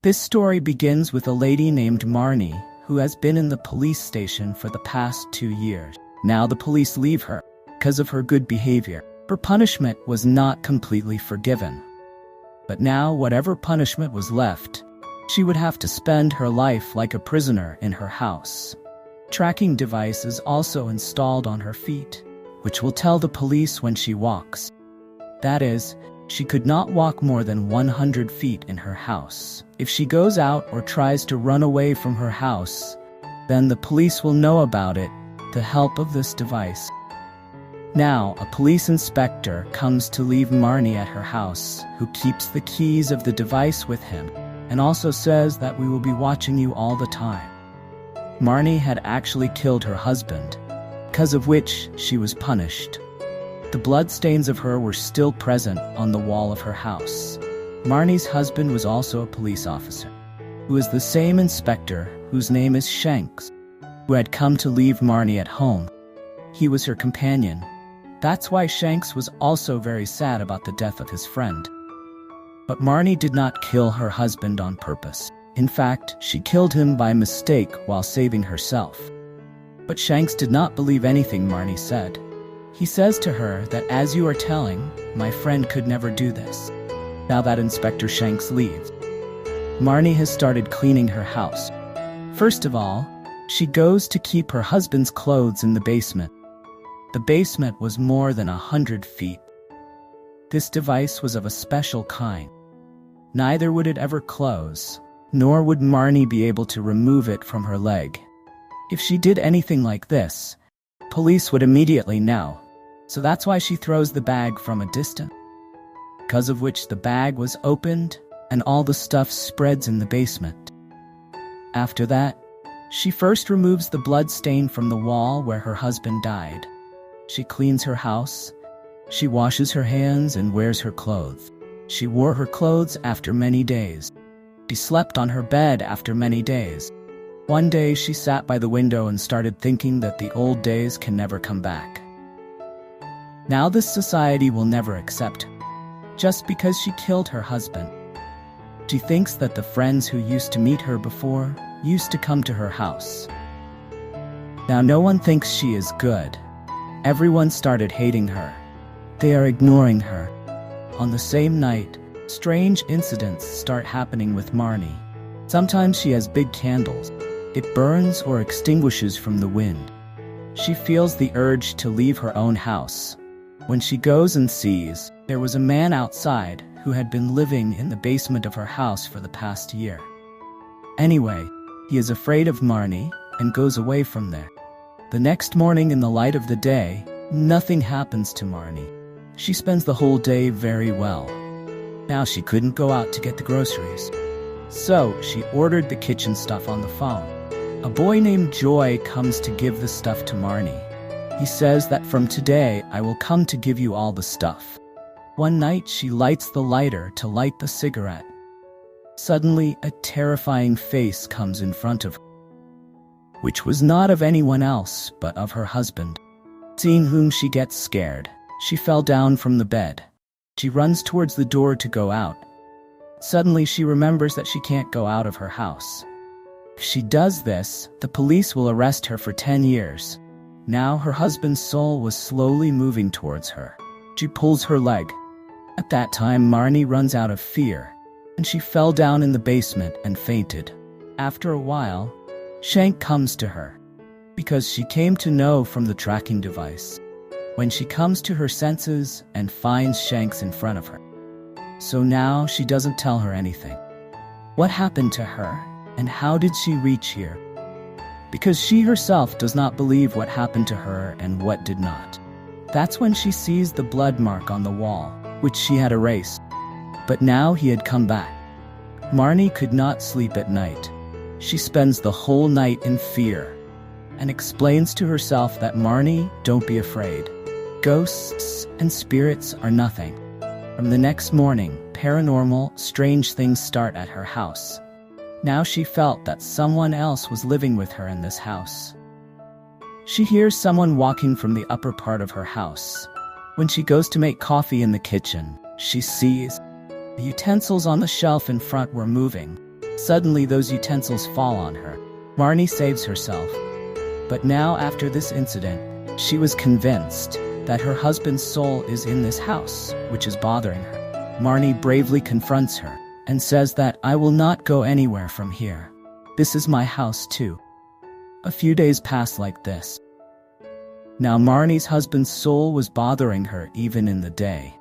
This story begins with a lady named Marnie, who has been in the police station for the past 2 years. Now the police leave her because of her good behavior. Her punishment was not completely forgiven. But now whatever punishment was left, she would have to spend her life like a prisoner in her house. Tracking device is also installed on her feet, which will tell the police when she walks. That is, she could not walk more than 100 feet in her house. If she goes out or tries to run away from her house, then the police will know about it with the help of this device. Now, a police inspector comes to leave Marnie at her house, who keeps the keys of the device with him, and also says that we will be watching you all the time. Marnie had actually killed her husband, because of which she was punished. The bloodstains of her were still present on the wall of her house. Marnie's husband was also a police officer, who is the same inspector whose name is Shanks, who had come to leave Marnie at home. He was her companion. That's why Shanks was also very sad about the death of his friend. But Marnie did not kill her husband on purpose. In fact, she killed him by mistake while saving herself. But Shanks did not believe anything Marnie said. He says to her that, as you are telling, my friend could never do this. Now that Inspector Shanks leaves, Marnie has started cleaning her house. First of all, she goes to keep her husband's clothes in the basement. The basement was more than 100 feet. This device was of a special kind. Neither would it ever close, nor would Marnie be able to remove it from her leg. If she did anything like this, police would immediately know. So that's why she throws the bag from a distance. Because of which the bag was opened and all the stuff spreads in the basement. After that, she first removes the blood stain from the wall where her husband died. She cleans her house. She washes her hands and wears her clothes. She wore her clothes after many days. She slept on her bed after many days. One day she sat by the window and started thinking that the old days can never come back. Now this society will never accept her, just because she killed her husband. She thinks that the friends who used to meet her before used to come to her house. Now no one thinks she is good. Everyone started hating her. They are ignoring her. On the same night, strange incidents start happening with Marnie. Sometimes she has big candles. It burns or extinguishes from the wind. She feels the urge to leave her own house. When she goes and sees, there was a man outside who had been living in the basement of her house for the past year. Anyway, he is afraid of Marnie and goes away from there. The next morning in the light of the day, nothing happens to Marnie. She spends the whole day very well. Now she couldn't go out to get the groceries. So she ordered the kitchen stuff on the phone. A boy named Joy comes to give the stuff to Marnie. He says that from today I will come to give you all the stuff. One night she lights the lighter to light the cigarette. Suddenly a terrifying face comes in front of her, which was not of anyone else but of her husband. Seeing whom she gets scared. She fell down from the bed. She runs towards the door to go out. Suddenly she remembers that she can't go out of her house. If she does this, the police will arrest her for 10 years. Now her husband's soul was slowly moving towards her. She pulls her leg. At that time Marnie runs out of fear, and she fell down in the basement and fainted. After a while, Shank comes to her, because she came to know from the tracking device. When she comes to her senses and finds Shanks in front of her. So now she doesn't tell her anything. What happened to her, and how did she reach here? Because she herself does not believe what happened to her and what did not. That's when she sees the blood mark on the wall, which she had erased. But now he had come back. Marnie could not sleep at night. She spends the whole night in fear, and explains to herself that, Marnie, don't be afraid. Ghosts and spirits are nothing. From the next morning, paranormal, strange things start at her house. Now she felt that someone else was living with her in this house. She hears someone walking from the upper part of her house. When she goes to make coffee in the kitchen, she sees the utensils on the shelf in front were moving. Suddenly those utensils fall on her. Marnie saves herself. But now after this incident, she was convinced that her husband's soul is in this house, which is bothering her. Marnie bravely confronts her and says that I will not go anywhere from here. This is my house too. A few days pass like this. Now Marnie's husband's soul was bothering her even in the day.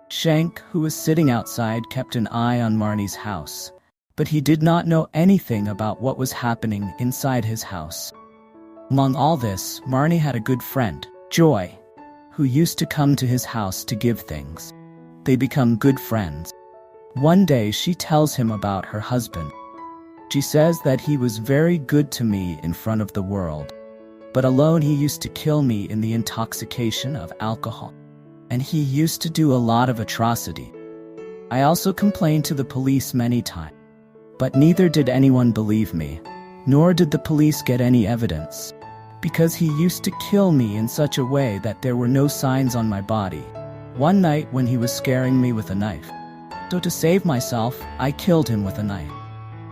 Shank, who was sitting outside, kept an eye on Marnie's house, but he did not know anything about what was happening inside his house. Among all this, Marnie had a good friend, Joy, who used to come to his house to give things. They become good friends. One day she tells him about her husband. She says that he was very good to me in front of the world, but alone he used to kill me in the intoxication of alcohol. And he used to do a lot of atrocity. I also complained to the police many times, but neither did anyone believe me, nor did the police get any evidence, because he used to kill me in such a way that there were no signs on my body. One night when he was scaring me with a knife, so to save myself, I killed him with a knife,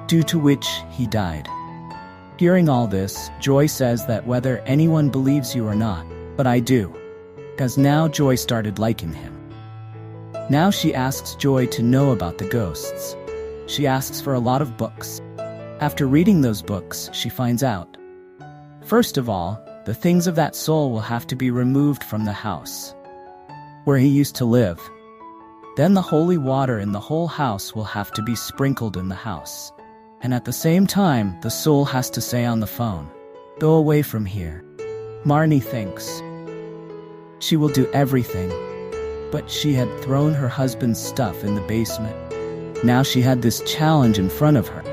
due to which he died. Hearing all this, Joy says that whether anyone believes you or not, but I do, because now Joy started liking him. Now she asks Joy to know about the ghosts. She asks for a lot of books. After reading those books, she finds out. First of all, the things of that soul will have to be removed from the house where he used to live. Then the holy water in the whole house will have to be sprinkled in the house. And at the same time, the soul has to say on the phone, "Go away from here." Marnie thinks she will do everything, but she had thrown her husband's stuff in the basement. Now she had this challenge in front of her,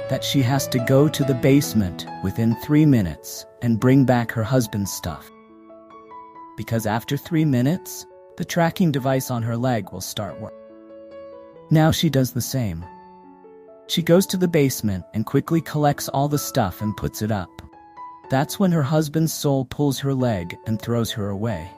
that she has to go to the basement within 3 minutes and bring back her husband's stuff. Because after 3 minutes, the tracking device on her leg will start working. Now she does the same. She goes to the basement and quickly collects all the stuff and puts it up. That's when her husband's soul pulls her leg and throws her away.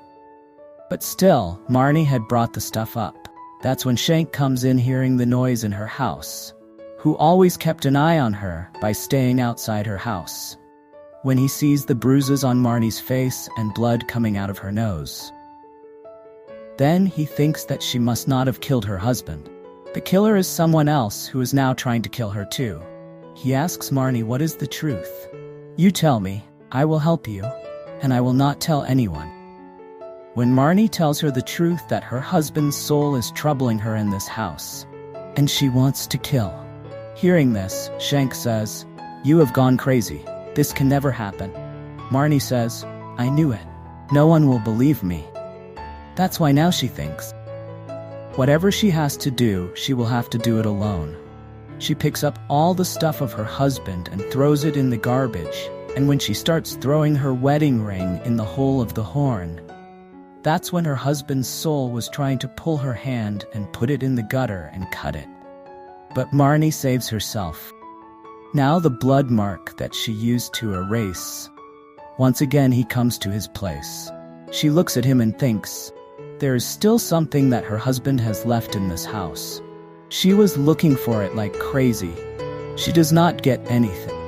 But still, Marnie had brought the stuff up. That's when Shank comes in hearing the noise in her house, who always kept an eye on her by staying outside her house. When he sees the bruises on Marnie's face and blood coming out of her nose, then he thinks that she must not have killed her husband. The killer is someone else who is now trying to kill her too. He asks Marnie, "What is the truth? You tell me, I will help you, and I will not tell anyone." When Marnie tells her the truth that her husband's soul is troubling her in this house, and she wants to kill. Hearing this, Shank says, "You have gone crazy. This can never happen." Marnie says, "I knew it. No one will believe me." That's why now she thinks whatever she has to do, she will have to do it alone. She picks up all the stuff of her husband and throws it in the garbage, and when she starts throwing her wedding ring in the hole of the horn, that's when her husband's soul was trying to pull her hand and put it in the gutter and cut it. But Marnie saves herself. Now the blood mark that she used to erase. Once again he comes to his place. She looks at him and thinks, there is still something that her husband has left in this house. She was looking for it like crazy. She does not get anything.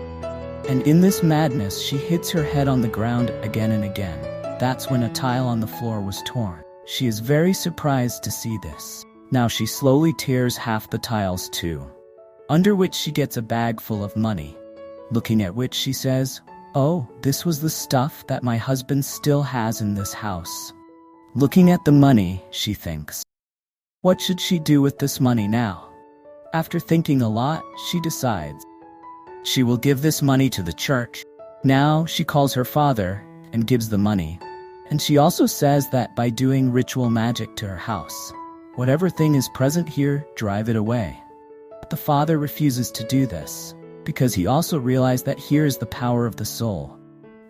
And in this madness she hits her head on the ground again and again. That's when a tile on the floor was torn. She is very surprised to see this. Now she slowly tears half the tiles too, under which she gets a bag full of money. Looking at which she says, "Oh, this was the stuff that my husband still has in this house." Looking at the money, she thinks, what should she do with this money now? After thinking a lot, she decides she will give this money to the church. Now she calls her father and gives the money. And she also says that by doing ritual magic to her house, whatever thing is present here, drive it away. But the father refuses to do this, because he also realized that here is the power of the soul,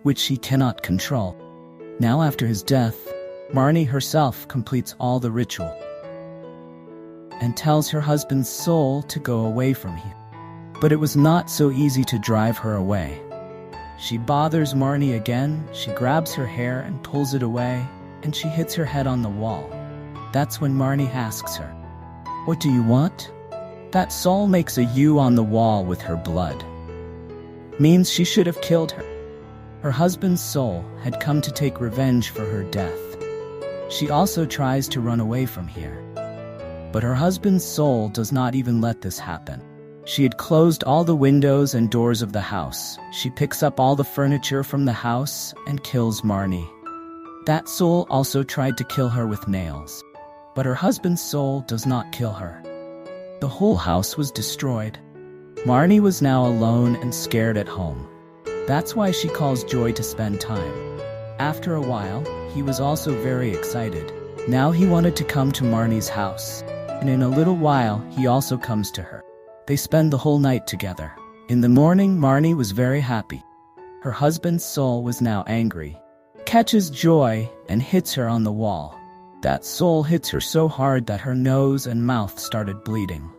which he cannot control. Now after his death, Marnie herself completes all the ritual and tells her husband's soul to go away from here. But it was not so easy to drive her away. She bothers Marnie again, she grabs her hair and pulls it away, and she hits her head on the wall. That's when Marnie asks her, "What do you want?" That soul makes a U on the wall with her blood. Means she should have killed her. Her husband's soul had come to take revenge for her death. She also tries to run away from here. But her husband's soul does not even let this happen. She had closed all the windows and doors of the house. She picks up all the furniture from the house and kills Marnie. That soul also tried to kill her with nails. But her husband's soul does not kill her. The whole house was destroyed. Marnie was now alone and scared at home. That's why she calls Joy to spend time. After a while, he was also very excited. Now he wanted to come to Marnie's house. And in a little while, he also comes to her. They spend the whole night together. In the morning, Marnie was very happy. Her husband's soul was now angry. Catches Joy and hits her on the wall. That soul hits her so hard that her nose and mouth started bleeding.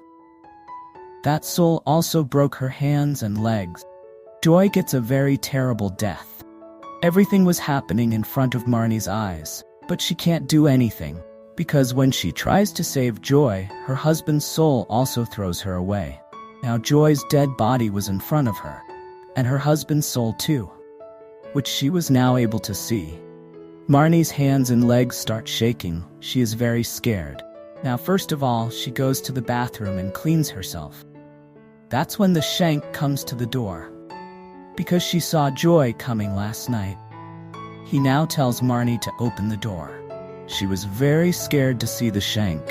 That soul also broke her hands and legs. Joy gets a very terrible death. Everything was happening in front of Marnie's eyes, but she can't do anything, because when she tries to save Joy, her husband's soul also throws her away. Now Joy's dead body was in front of her, and her husband's soul too, which she was now able to see. Marnie's hands and legs start shaking. She is very scared. Now first of all, she goes to the bathroom and cleans herself. That's when the Shank comes to the door. Because she saw Joy coming last night. He now tells Marnie to open the door. She was very scared to see the Shank,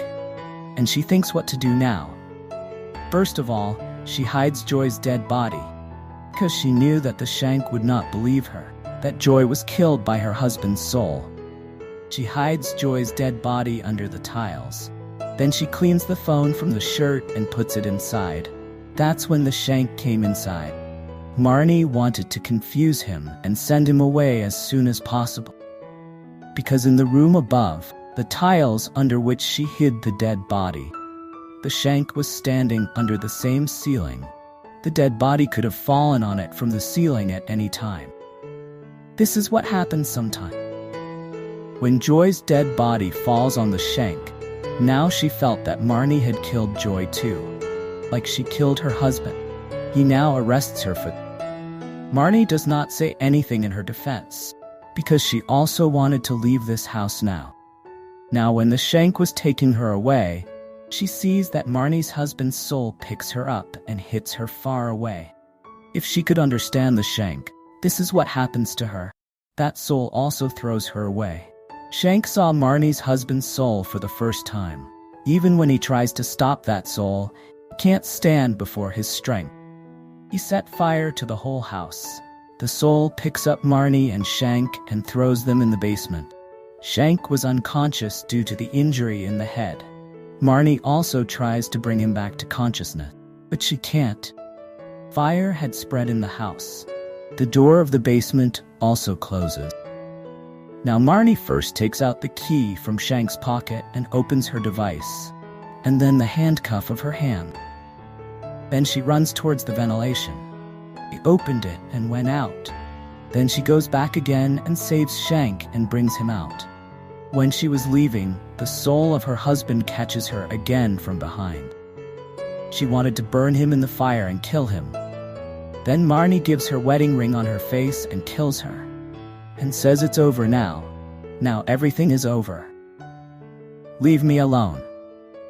and she thinks what to do now. First of all, she hides Joy's dead body, because she knew that the Shank would not believe her, that Joy was killed by her husband's soul. She hides Joy's dead body under the tiles. Then she cleans the phone from the shirt and puts it inside. That's when the Shank came inside. Marnie wanted to confuse him and send him away as soon as possible. Because in the room above, the tiles under which she hid the dead body, the Shank was standing under the same ceiling. The dead body could have fallen on it from the ceiling at any time. This is what happens sometimes. When Joy's dead body falls on the Shank, now she felt that Marnie had killed Joy too, like she killed her husband. He now arrests her for Marnie does not say anything in her defense, because she also wanted to leave this house now. Now when the Shank was taking her away, she sees that Marnie's husband's soul picks her up and hits her far away. If she could understand the Shank, this is what happens to her. That soul also throws her away. Shank saw Marnie's husband's soul for the first time. Even when he tries to stop that soul, he can't stand before his strength. He set fire to the whole house. The soul picks up Marnie and Shank and throws them in the basement. Shank was unconscious due to the injury in the head. Marnie also tries to bring him back to consciousness, but she can't. Fire had spread in the house. The door of the basement also closes. Now Marnie first takes out the key from Shank's pocket and opens her device, and then the handcuff of her hand. Then she runs towards the ventilation. He opened it and went out. Then she goes back again and saves Shank and brings him out. When she was leaving, the soul of her husband catches her again from behind. She wanted to burn him in the fire and kill him. Then Marnie gives her wedding ring on her face and kills her, and says it's over now. Now everything is over. Leave me alone.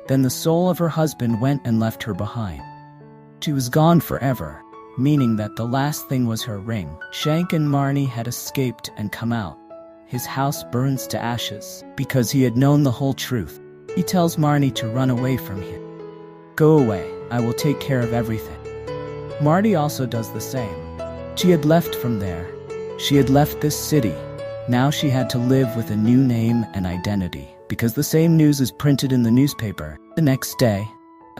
Then the soul of her husband went and left her behind. She was gone forever, meaning that the last thing was her ring. Shank and Marnie had escaped and come out. His house burns to ashes because he had known the whole truth. He tells Marnie to run away from him. Go away, I will take care of everything. Marnie also does the same. She had left from there. She had left this city. Now she had to live with a new name and identity, because the same news is printed in the newspaper. The next day,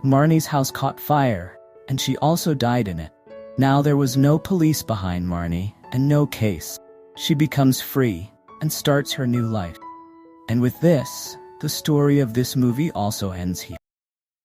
Marnie's house caught fire, and she also died in it. Now there was no police behind Marnie, and no case. She becomes free, and starts her new life. And with this, the story of this movie also ends here.